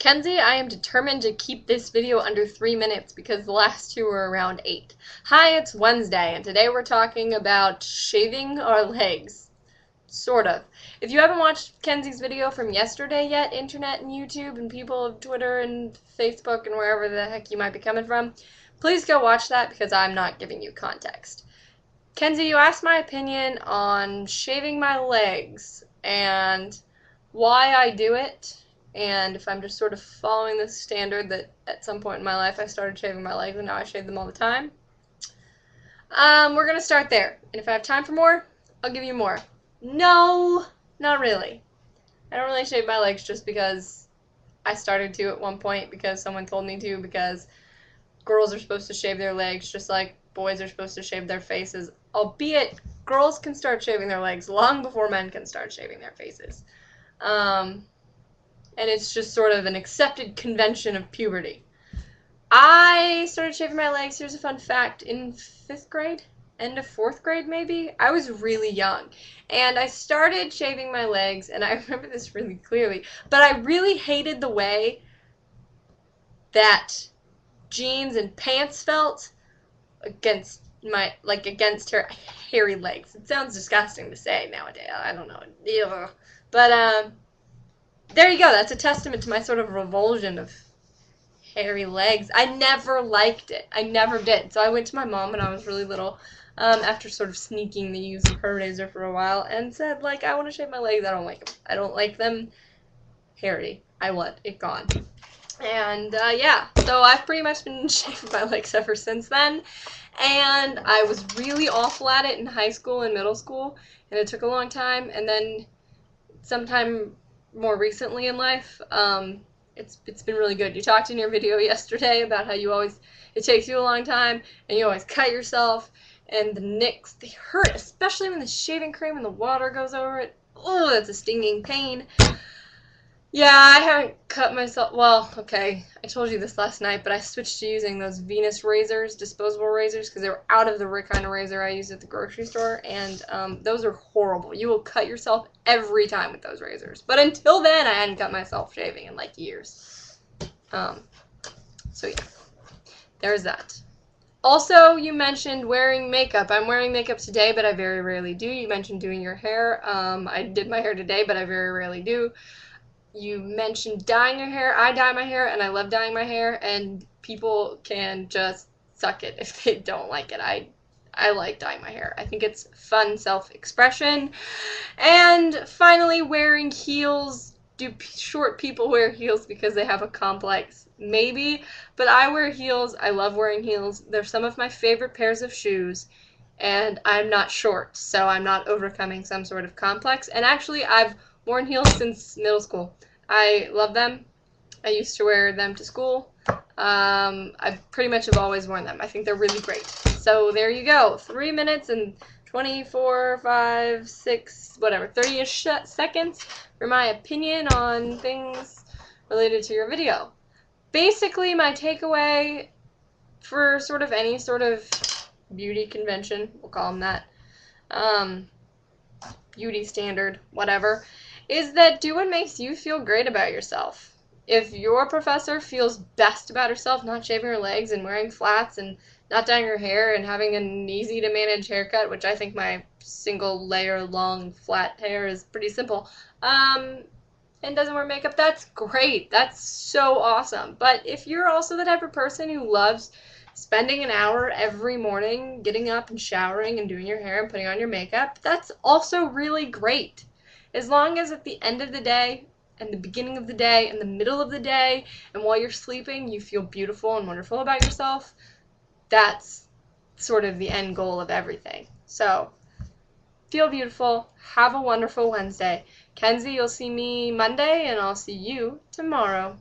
Kenzie, I am determined to keep this video under 3 minutes because the last two were around 8. Hi, it's Wednesday, and today we're talking about shaving our legs. Sort of. If you haven't watched Kenzie's video from yesterday yet, internet and YouTube and people of Twitter and Facebook and wherever the heck you might be coming from, please go watch that because I'm not giving you context. Kenzie, you asked my opinion on shaving my legs and why I do it, and if I'm just sort of following this standard that at some point in my life I started shaving my legs and now I shave them all the time. We're going to start there, and if I have time for more, I'll give you more. No, not really. I don't really shave my legs just because I started to at one point because someone told me to, because girls are supposed to shave their legs just like boys are supposed to shave their faces, albeit girls can start shaving their legs long before men can start shaving their faces. And it's just sort of an accepted convention of puberty. I started shaving my legs, here's a fun fact, in 5th grade? End of 4th grade, maybe? I was really young. And I started shaving my legs, and I remember this really clearly, but I really hated the way that jeans and pants felt against her hairy legs. It sounds disgusting to say nowadays. I don't know. Ugh. But, there you go. That's a testament to my sort of revulsion of hairy legs. I never liked it. I never did. So I went to my mom when I was really little, after sort of sneaking the use of her razor for a while, and said, like, I want to shave my legs. I don't like them. I don't like them hairy. I want it gone. And, yeah. So I've pretty much been shaving my legs ever since then. And I was really awful at it in high school and middle school, and it took a long time. And then sometime more recently in life, it's been really good. You talked in your video yesterday about how it takes you a long time, and you always cut yourself, and the nicks, they hurt, especially when the shaving cream and the water goes over it. Oh, that's a stinging pain. Yeah, I haven't cut myself, well, okay, I told you this last night, but I switched to using those Venus razors, disposable razors, because they were out of the kind of razor I used at the grocery store, and those are horrible. You will cut yourself every time with those razors. But until then, I hadn't cut myself shaving in, like, years. So yeah, there's that. Also, you mentioned wearing makeup. I'm wearing makeup today, but I very rarely do. You mentioned doing your hair. I did my hair today, but I very rarely do. You mentioned dyeing your hair. I dye my hair, and I love dyeing my hair, and people can just suck it if they don't like it. I like dyeing my hair. I think it's fun self-expression. And finally, wearing heels. Do short people wear heels because they have a complex? Maybe, but I wear heels. I love wearing heels. They're some of my favorite pairs of shoes, and I'm not short, so I'm not overcoming some sort of complex. And actually, I've worn heels since middle school. I love them. I used to wear them to school. I pretty much have always worn them. I think they're really great. So there you go. 3 minutes and 24, 5, 6, whatever, 30-ish seconds for my opinion on things related to your video. Basically, my takeaway for sort of any sort of beauty convention, we'll call them that, beauty standard, whatever, is that do what makes you feel great about yourself. If your professor feels best about herself not shaving her legs and wearing flats and not dyeing her hair and having an easy-to-manage haircut, which I think my single-layer long flat hair is pretty simple, and doesn't wear makeup, that's great. That's so awesome. But if you're also the type of person who loves spending an hour every morning getting up and showering and doing your hair and putting on your makeup, that's also really great. As long as at the end of the day, and the beginning of the day, and the middle of the day, and while you're sleeping, you feel beautiful and wonderful about yourself, that's sort of the end goal of everything. So, feel beautiful. Have a wonderful Wednesday. Kenzie, you'll see me Monday, and I'll see you tomorrow.